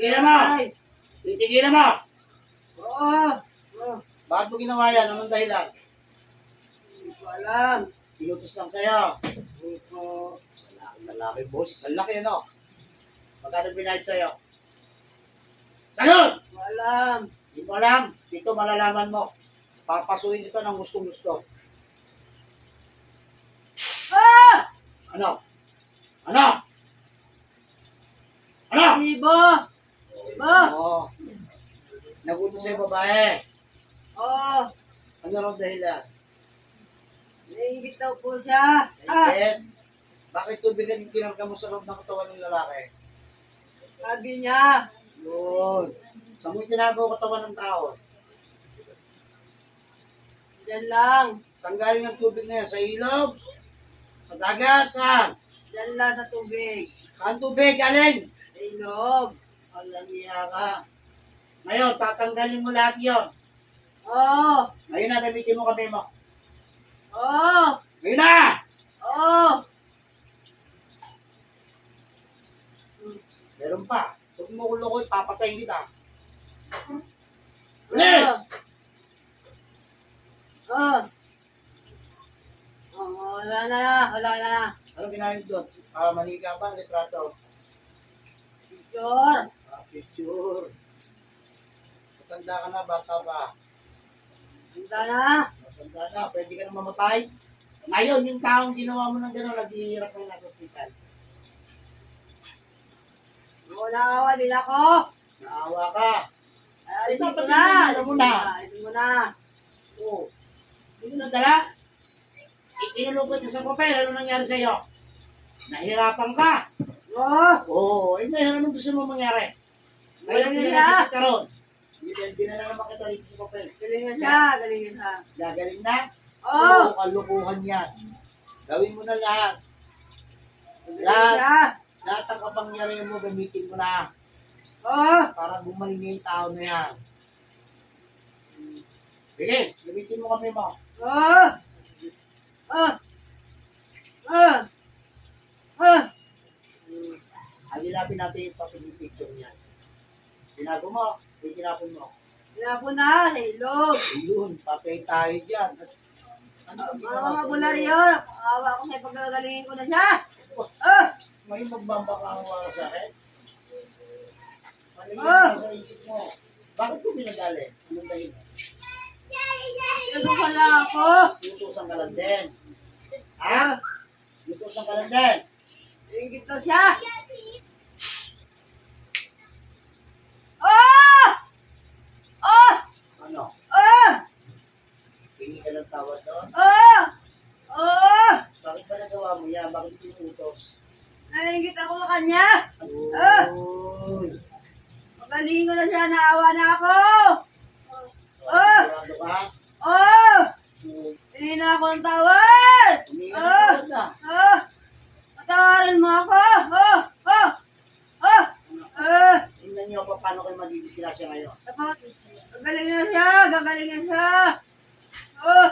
Titigilan mo! Ay! Titigilan mo! Oo! Oh, Bakit mo ginawa yan? Anong dahilan? hindi ko alam. Pinutos lang sa'yo. Hindi ko Lalaki, boss. Ang laki, ano? Magkano binayad sa'yo? Sagot! alam. Hindi mo alam. Dito malalaman mo. Papasuin ito ng gustong-gusto. Ah! Ano? Ano? Ano? Libo! Libo! Oo. Nagutos sa'yo babae. Oo! Ano raw dahilan? Nainggit daw po siya. Bakit? Bakit tubigan yung kinarga mo sa loob ng katawan ng lalaki? Sabi niya. Yun. Saan mo tinago katawan ng tao? Diyan lang. Saan galing ang tubig na yan? Sa ilog? Sa dagat? Saan? Diyan lang sa tubig. Saan tubig galing? Sa ilog. Alam niya ka. Ngayon, tatanggalin mo lahat yun. Oo! Ngayon na, gamitin mo kami mo. Oo! Ngayon na! Oo! Meron pa. Huwag mo kulukoy, papatayin kita. Bilis! Oo! Oo, wala na. Wala na. Anong ginamit doon? Manika ba? Litrato? Picture. Picture. Matanda ka na, bata ba? Handa na. Matanda na, pwede ka na mamatay. Ngayon, yung taong ginawa mo ng gano'n, naghihirap na nasa hospital. Oo, naawa din ako. Naawa ka. Alisin ko Dapat na. tingnan mo na. Alisin mo na. Oo. Hindi mo nadala? Ikinulupot ka sa papel, ano nangyari sa'yo? Nahirapan ka. Oo! Oo, ngayon, anong gusto mo mangyari? Ngayon, Galing hindi na. na kita ron. Hindi na naman kita rito sa papel. Galingan siya. Galingan siya. Gagaling na? Oo! Oo, kalukuhan yan. Gawin mo na lahat. Galingan siya. Lahat ang kapangyarihan mo, gamitin mo na Oo! para gumaling na yung tao na yan. Sige, gamitin mo kami mo. Oo! Ah! Ah! Ah! Halilapin natin yung papel yung picture niya. Tinago mo, may tinapon mo. Tinapon na sa ilog. Ayun, patay tayo dyan. Ano ang ginawa Mga sa'yo? bularyo. Awa ko na pagkagalingin ko na siya. Ah! May magbabakawa ka sa akin? Ano yung Ah! nasa isip mo? Bakit ko binagali? Anong dahil? Ito pala ako. Iutusan ka lang din. Ah! Ha? Iutusan ka lang din. Ingit na siya. Ah! Ah! Ano? Ah! Hingi ka ng tawad doon? Ah! Ah! Bakit ba nagawa mo yan? Bakit pinutos? Naingit ako sa kanya. Ah! Uy! Magaling ko na siya. Naawa na ako. Ah! Sigurado ka? Oh! Uy, Hindi na ako ng tawad. humingi ka ng Ah! tawad na. Ah! Patawarin mo ako. Ah! Ah! Ah! Ah! Tingnan niyo pa paano kayo magdidisgrasya ngayon. Tapos, gagaling na siya. Gagaling na siya. Oh!